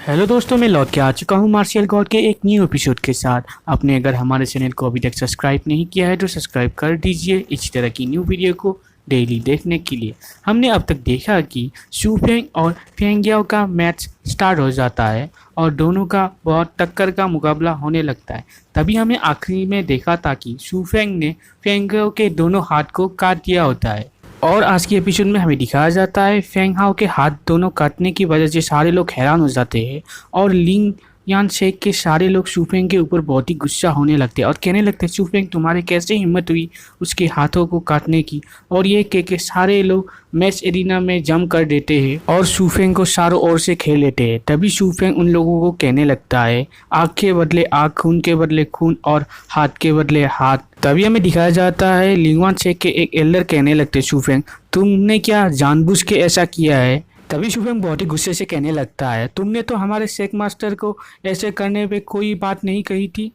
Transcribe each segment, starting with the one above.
Hello दोस्तों, मैं लौट के आ चुका हूँ मार्शियल गॉड के एक न्यू एपिसोड के साथ। आपने अगर हमारे चैनल को अभी तक सब्सक्राइब नहीं किया है तो सब्सक्राइब कर दीजिए इसी तरह की न्यू वीडियो को डेली देखने के लिए। हमने अब तक देखा कि शू फेंग और फेंगियाओ का मैच स्टार्ट हो जाता है और दोनों का बहुत टक्कर का मुकाबला होने लगता है। तभी हमें आखिरी में देखा था कि शू फेंग ने फेंगियाओ के दोनों हाथ को काट दिया होता है। और आज के एपिसोड में हमें दिखाया जाता है फेंग हाओ के हाथ दोनों काटने की वजह से सारे लोग हैरान हो जाते हैं और लिंग यान शेख के सारे लोग शूफेंग के ऊपर बहुत ही गुस्सा होने लगते हैं और कहने लगते हैं, शूफेंग तुम्हारे कैसे हिम्मत हुई उसके हाथों को काटने की। और ये कह के सारे लोग मैच एरिना में जम कर देते हैं और शूफेंग को चारों ओर से खेल लेते हैं। तभी शूफेंग उन लोगों को कहने लगता है, आँख के बदले आँख, खून के बदले खून और हाथ के बदले हाथ। तभी हमें दिखाया जाता है लिंगवान शेख के एक एल्डर कहने लगते, शूफेंग तुमने क्या जानबूझ के ऐसा किया है। तभी शुभम बहुत ही गुस्से से कहने लगता है, तुमने तो हमारे शेख मास्टर को ऐसे करने पे कोई बात नहीं कही थी,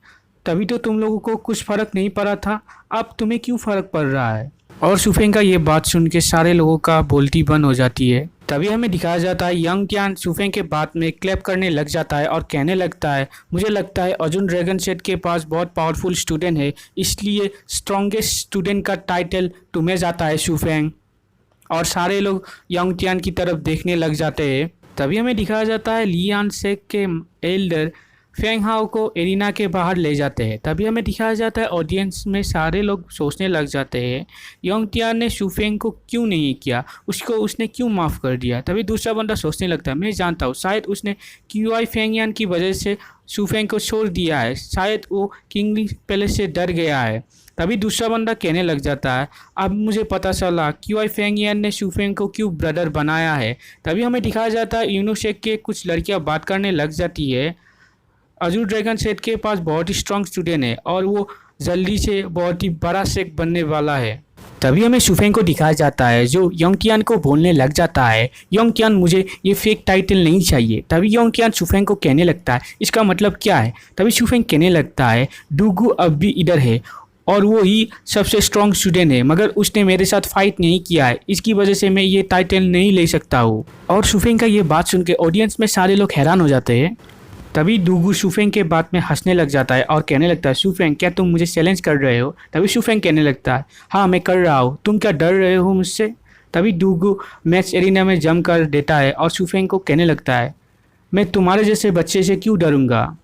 तभी तो तुम लोगों को कुछ फर्क नहीं पड़ा था, अब तुम्हें क्यों फर्क पड़ रहा है। और शुफेंग का ये बात सुन के सारे लोगों का बोलती बंद हो जाती है। तभी हमें दिखाया जाता है यंग क्यान शुफेंग के बात में क्लैप करने लग जाता है और कहने लगता है, मुझे लगता है अर्जुन ड्रैगन सेट के पास बहुत पावरफुल स्टूडेंट है, इसलिए स्ट्रॉन्गेस्ट स्टूडेंट का टाइटल तुम्हें जाता है शुफेंग। और सारे लोग यांग टियान की तरफ देखने लग जाते हैं। तभी हमें दिखाया जाता है लियान शेख के एल्डर फेंग हाओ को एरिना के बाहर ले जाते हैं। तभी हमें दिखाया जाता है ऑडियंस में सारे लोग सोचने लग जाते हैं, यांग टियान ने शूफेंग को क्यों नहीं किया, उसने क्यों माफ़ कर दिया। तभी दूसरा बंदा सोचने लगता है, मैं जानता हूँ शायद उसने क्यूआई फेंगयान की वजह से शूफेंग को छोड़ दिया है, शायद वो किंग पैलेस से डर गया है। तभी दूसरा बंदा कहने लग जाता है, अब मुझे पता चला क्यूआई फेंगियन ने शूफेंग को क्यों ब्रदर बनाया है। तभी हमें दिखाया जाता है यूनोशेक के कुछ लड़कियां बात करने लग जाती है, अर्जुन ड्रैगन सेट के पास बहुत ही स्ट्रॉन्ग स्टूडेंट है और वो जल्दी से बहुत ही बड़ा शेख बनने वाला है। तभी हमें शूफेंग को दिखाया जाता है जो योंगकियान को बोलने लग जाता है, योंगकियान मुझे ये फेक टाइटल नहीं चाहिए। तभी योंगकियान शूफेंग को कहने लगता है, इसका मतलब क्या है। तभी शूफेंग कहने लगता है, डूगू अब भी इधर है और वो ही सबसे स्ट्रॉन्ग स्टूडेंट है, मगर उसने मेरे साथ फाइट नहीं किया है, इसकी वजह से मैं ये टाइटल नहीं ले सकता हूँ। और शूफेंग का ये बात सुन के ऑडियंस में सारे लोग हैरान हो जाते हैं। तभी डूगू शूफेंग के बात में हंसने लग जाता है और कहने लगता है, शूफेंग क्या तुम मुझे चैलेंज कर रहे हो। तभी शूफेंग कहने लगता है, हाँ मैं कर रहा हूँ, तुम क्या डर रहे हो मुझसे। तभी डूगू मैच एरिना में जम कर देता है और शूफेंग को कहने लगता है, मैं तुम्हारे जैसे बच्चे से क्यों डरूंगा।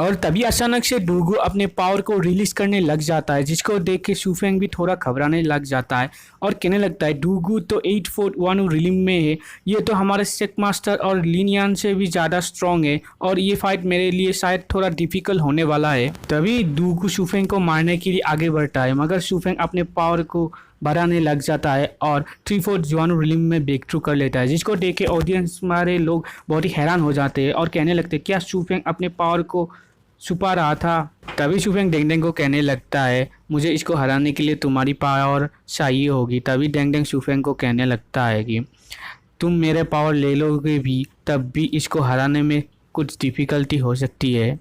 और तभी अचानक से डूगू अपने पावर को रिलीज करने लग जाता है, जिसको देख के शूफेंग भी थोड़ा घबराने लग जाता है और कहने लगता है, डूगू तो 841 रिलिम में है, ये तो हमारे शेख मास्टर और लिनियान से भी ज़्यादा स्ट्रॉन्ग है और ये फाइट मेरे लिए शायद थोड़ा डिफिकल्ट होने वाला है। तभी डूगू शूफेंग को मारने के लिए आगे बढ़ता है, मगर शूफेंग अपने पावर को बढ़ाने लग जाता है और 3/4 जुआनो रिलिम में ब्रेक थ्रू कर लेता है, जिसको देख के ऑडियंस हमारे लोग बहुत ही हैरान हो जाते हैं और कहने लगते हैं, क्या शूफेंग अपने पावर को छुपा रहा था। तभी शूफेंग डेंगडेंग को कहने लगता है, मुझे इसको हराने के लिए तुम्हारी पावर चाहिए होगी। तभी डेंगडेंग शूफेंग को कहने लगता है कि तुम मेरे पावर ले लोगे भी तब भी इसको हराने में कुछ डिफ़िकल्टी हो सकती है।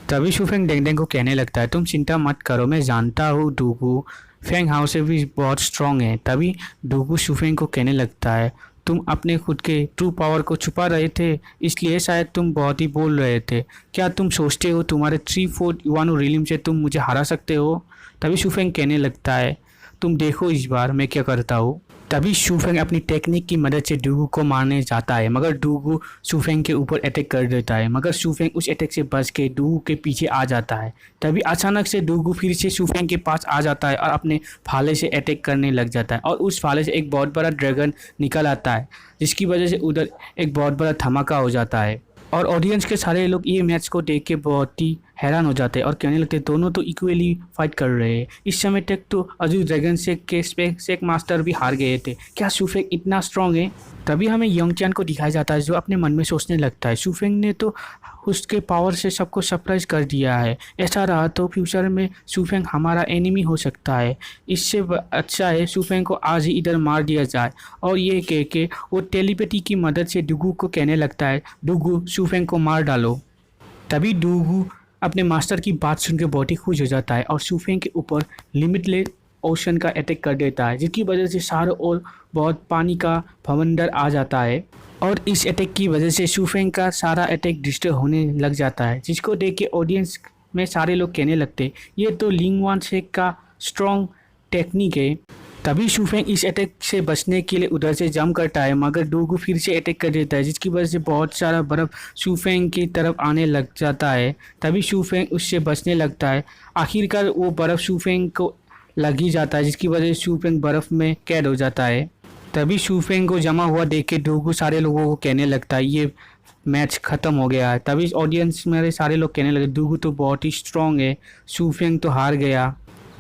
तभी शूफेंग डेंगडेंग को कहने लगता है, तुम चिंता मत करो, मैं जानता हूँ डूगू फेंग हाउ से भी बहुत स्ट्रॉन्ग है। तभी डूगू शूफेंग को कहने लगता है, तुम अपने खुद के ट्रू पावर को छुपा रहे थे, इसलिए शायद तुम बहुत ही बोल रहे थे। क्या तुम सोचते हो तुम्हारे 3/4 रिलिम से तुम मुझे हरा सकते हो। तभी शूफेंग कहने लगता है, तुम देखो इस बार मैं क्या करता हूँ। तभी शूफेंग अपनी टेक्निक की मदद से डूगू को मारने जाता है, मगर डूगू शूफेंग के ऊपर अटैक कर देता है, मगर शूफेंग उस अटैक से बच के डूगू के पीछे आ जाता है। तभी अचानक से डूगू फिर से शूफेंग के पास आ जाता है और अपने भाले से अटैक करने लग जाता है और उस भाले से एक बहुत बड़ा ड्रैगन निकल आता है, जिसकी वजह से उधर एक बहुत बड़ा धमाका हो जाता है। और ऑडियंस के सारे लोग ये मैच को देख के बहुत ही हैरान हो जाते हैं और कहने लगते हैं, दोनों तो इक्वली फाइट कर रहे हैं। इस समय तक तो अर्जुन ड्रैगन शेख के शेख मास्टर भी हार गए थे, क्या शूफेंग इतना स्ट्रॉन्ग है। तभी हमें योंगचैन को दिखाया जाता है जो अपने मन में सोचने लगता है, शूफेंग ने तो उसके पावर से सबको सरप्राइज कर दिया है, ऐसा रहा तो फ्यूचर में शूफेंग हमारा एनिमी हो सकता है, इससे अच्छा है शूफेंग को आज ही इधर मार दिया जाए। और ये कह के वो टेलीपैथी की मदद से डूगू को कहने लगता है, डूगू शूफेंग को मार डालो। तभी डूगू अपने मास्टर की बात सुन के बहुत ही खुश हो जाता है और शूफेंग के ऊपर लिमिटलेस ओशन का अटैक कर देता है, जिसकी वजह से चारों ओर बहुत पानी का भवंडर आ जाता है और इस अटैक की वजह से शूफेंग का सारा अटैक डिस्टर्ब होने लग जाता है, जिसको देख के ऑडियंस में सारे लोग कहने लगते ये तो लिंग वान शेक का स्ट्रॉन्ग टेक्निक है। तभी शूफेंग इस अटैक से बचने के लिए उधर से जंप करता है, मगर डूगू फिर से अटैक कर देता है, जिसकी वजह से बहुत सारा बर्फ़ शूफेंग की तरफ आने लग जाता है। तभी शूफेंग उससे बचने लगता है। आखिरकार वो बर्फ़ शूफेंग को लग ही जाता है, जिसकी वजह से शूफेंग बर्फ़ में कैद हो जाता है। तभी शूफेंग को जमा हुआ देख के डूगू सारे लोगों को कहने लगता है ये मैच ख़त्म हो गया है। तभी ऑडियंस में सारे लोग कहने लगे डूगू तो बहुत ही स्ट्रॉन्ग है, शूफेंग तो हार गया।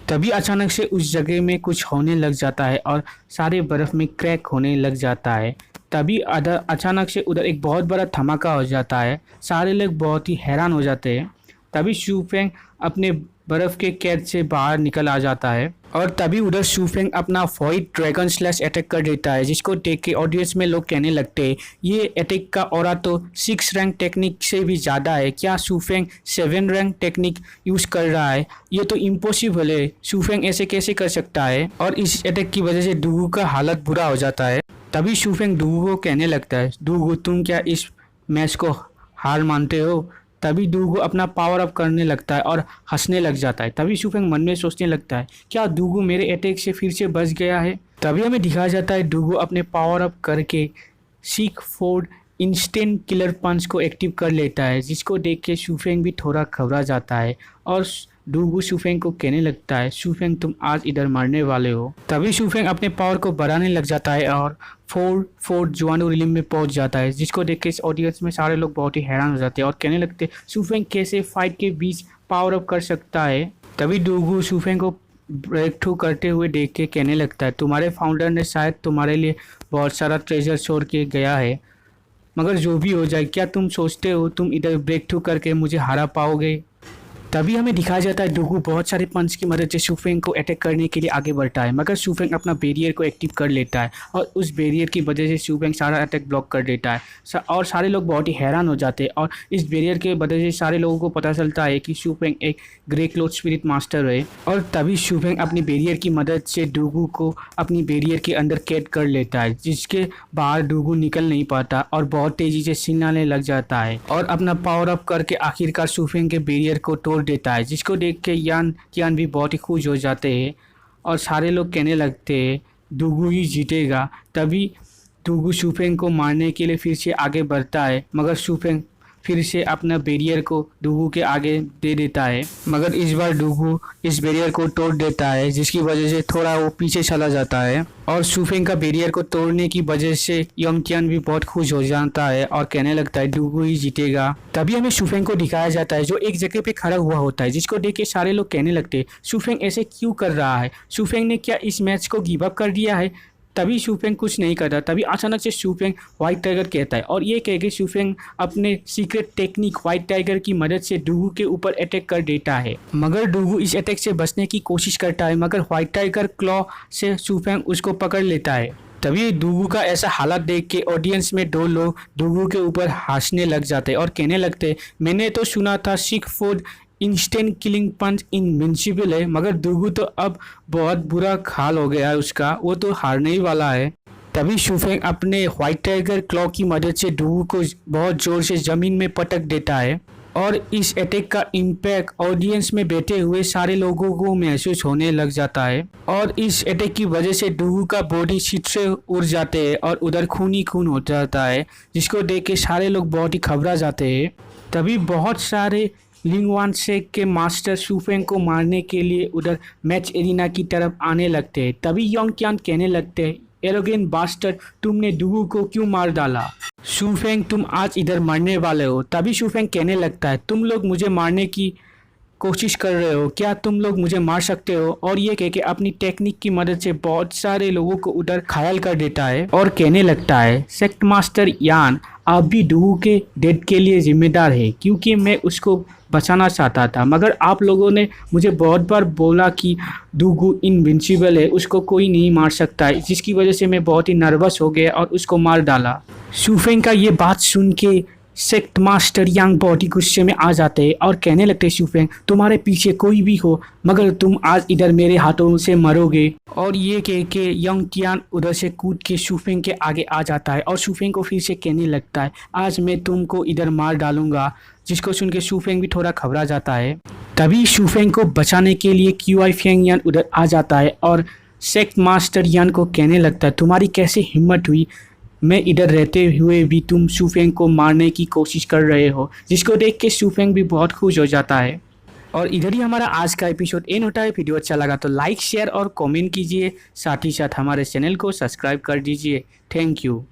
तभी अचानक से उस जगह में कुछ होने लग जाता है और सारे बर्फ़ में क्रैक होने लग जाता है। तभी अचानक से उधर एक बहुत बड़ा धमाका हो जाता है। सारे लोग बहुत ही हैरान हो जाते हैं। तभी शूफेंग अपने बर्फ़ के कैद से बाहर निकल आ जाता है और तभी उधर शूफेंग अपना व्हाइट ड्रैगन स्लैश अटैक कर देता है, जिसको देख के ऑडियंस में लोग कहने लगते हैं ये अटैक का ऑरा तो 6 रैंक टेक्निक से भी ज़्यादा है। क्या शूफेंग 7 रैंक टेक्निक यूज़ कर रहा है? ये तो इम्पॉसिबल है, शूफेंग ऐसे कैसे कर सकता है? और इस अटैक की वजह से डूगू का हालत बुरा हो जाता है। तभी शूफेंग डूगू को कहने लगता है डूगू तुम क्या इस मैच को हार मानते हो? तभी डूगू अपना पावर अप करने लगता है और हंसने लग जाता है। तभी शूफेंग मन में सोचने लगता है क्या डूगू मेरे अटैक से फिर से बच गया है? तभी हमें दिखाया जाता है डूगू अपने पावर अप करके सीक फोर्ड इंस्टेंट किलर पंच को एक्टिव कर लेता है, जिसको देख के शूफेंग भी थोड़ा घबरा जाता है और डूगू शूफेंग को कहने लगता है शूफेंग तुम आज इधर मरने वाले हो। तभी शूफेंग अपने पावर को बढ़ाने लग जाता है और फोर्ट जुआनो रिलिम में पहुंच जाता है, जिसको देख के इस ऑडियंस में सारे लोग बहुत ही हैरान हो जाते हैं और कहने लगते हैं शूफेंग कैसे फाइट के बीच पावर अप कर सकता है। तभी डूगू शूफेंग को ब्रेक थ्रू करते हुए देख के कहने लगता है तुम्हारे फाउंडर ने शायद तुम्हारे लिए बहुत सारा ट्रेजर छोड़ के गया है, मगर जो भी हो जाए क्या तुम सोचते हो तुम इधर ब्रेक थ्रू करके मुझे हरा पाओगे? तभी हमें दिखाया जाता है डूगू बहुत सारे पंच की मदद से शूफेंग को अटैक करने के लिए आगे बढ़ता है, मगर शूफेंग अपना बैरियर को एक्टिव कर लेता है और उस बैरियर की वजह से शूफेंग सारा अटैक ब्लॉक कर देता है और सारे लोग बहुत ही हैरान हो जाते हैं। और इस बैरियर के वजह से सारे लोगों को पता चलता है कि शूफेंग एक ग्रे क्लोथ स्पिरिट मास्टर है। और तभी शूफेंग अपनी बैरियर की मदद से डूगू को अपनी बैरियर के अंदर कैद कर लेता है, जिसके बाहर डूगू निकल नहीं पाता और बहुत तेज़ी से चिल्लाने लग जाता है और अपना पावर अप करके आखिरकार शूफेंग के बैरियर को तोड़ देता है, जिसको देख के यान कियान भी बहुत ही खुश हो जाते हैं और सारे लोग कहने लगते हैं डूगू ही जीतेगा। तभी डूगू शूफेंग को मारने के लिए फिर से आगे बढ़ता है, मगर शूफेंग फिर से अपना बैरियर को डूगू के आगे दे देता है, मगर इस बार डूगू इस बैरियर को तोड़ देता है, जिसकी वजह से थोड़ा वो पीछे चला जाता है और शूफेंग का बैरियर को तोड़ने की वजह से यंगकियान भी बहुत खुश हो जाता है और कहने लगता है डूगू ही जीतेगा। तभी हमें शूफेंग को दिखाया जाता है जो एक जगह पे खड़ा हुआ होता है, जिसको देख के सारे लोग कहने लगते हैं शूफेंग ऐसे क्यों कर रहा है? शूफेंग ने क्या इस मैच को गिव अप कर दिया है? तभी शूफेंग कुछ नहीं करता। तभी अचानक से शूफेंग व्हाइट टाइगर कहता है और ये कह के शूफेंग अपने सीक्रेट टेक्निक व्हाइट टाइगर की मदद से डूगू के ऊपर अटैक कर देता है, मगर डूगू इस अटैक से बचने की कोशिश करता है, मगर व्हाइट टाइगर क्लॉ से शूफेंग उसको पकड़ लेता है। तभी डूगू का ऐसा हालत देख के ऑडियंस में 2 लोग डूगू के ऊपर हंसने लग जाते हैं और कहने लगते हैं मैंने तो सुना था सीक फोर्ड इंस्टेंट किलिंग पंच इनविंसिबल है, मगर डूगू तो अब बहुत बुरा हाल हो गया है उसका, वो तो हारने ही वाला है। तभी शूफेंग अपने व्हाइट टाइगर क्लॉ की मदद से डूगू को बहुत जोर से ज़मीन में पटक देता है और इस अटैक का इम्पैक्ट ऑडियंस में बैठे हुए सारे लोगों को महसूस होने लग जाता है और इस अटैक की वजह से डूगू का बॉडी शीट से उड़ जाते हैं और उधर खून ही खून हो जाता है, जिसको देख के सारे लोग बहुत ही घबरा जाते हैं। तभी बहुत सारे लिंग वान शेक के मास्टर शूफेंग को मारने के लिए उधर मैच एरिना की तरफ आने लगते हैं। तभी यंगकियान कहने लगते हैं एरोगेंट बास्टर्ड तुमने डूगू को क्यों मार डाला? शूफेंग तुम आज इधर मरने वाले हो। तभी शूफेंग कहने लगता है तुम लोग मुझे मारने की कोशिश कर रहे हो, क्या तुम लोग मुझे मार सकते हो? और ये कह के अपनी टेक्निक की मदद से बहुत सारे लोगों को उधर घायल कर देता है और कहने लगता है सेक्ट मास्टर यान आप भी डूगू के डेथ के लिए जिम्मेदार है, क्योंकि मैं उसको बचाना चाहता था, मगर आप लोगों ने मुझे बहुत बार बोला कि डूगू इनविंसिबल है, उसको कोई नहीं मार सकता है, जिसकी वजह से मैं बहुत ही नर्वस हो गया और उसको मार डाला। शूफेंग का ये बात सुन के सेक्ट मास्टर यांग बॉडी गुस्से में आ जाते हैं और कहने लगते शूफेंग तुम्हारे पीछे कोई भी हो मगर तुम आज इधर मेरे हाथों से मरोगे। और ये कह के यंग टियान उधर से कूद के शूफेंग के आगे आ जाता है और शूफेंग को फिर से कहने लगता है आज मैं तुमको इधर मार डालूंगा, जिसको सुन के शूफेंग भी थोड़ा घबरा जाता है। तभी शूफेंग को बचाने के लिए क्यूआई फेंग यान उधर आ जाता है और सेक्ट मास्टर यान को कहने लगता है तुम्हारी कैसे हिम्मत हुई, मैं इधर रहते हुए भी तुम शूफेंग को मारने की कोशिश कर रहे हो, जिसको देख के शूफेंग भी बहुत खुश हो जाता है। और इधर ही हमारा आज का एपिसोड एंड होता है। वीडियो अच्छा लगा तो लाइक शेयर और कमेंट कीजिए, साथ ही साथ हमारे चैनल को सब्सक्राइब कर दीजिए। Thank you.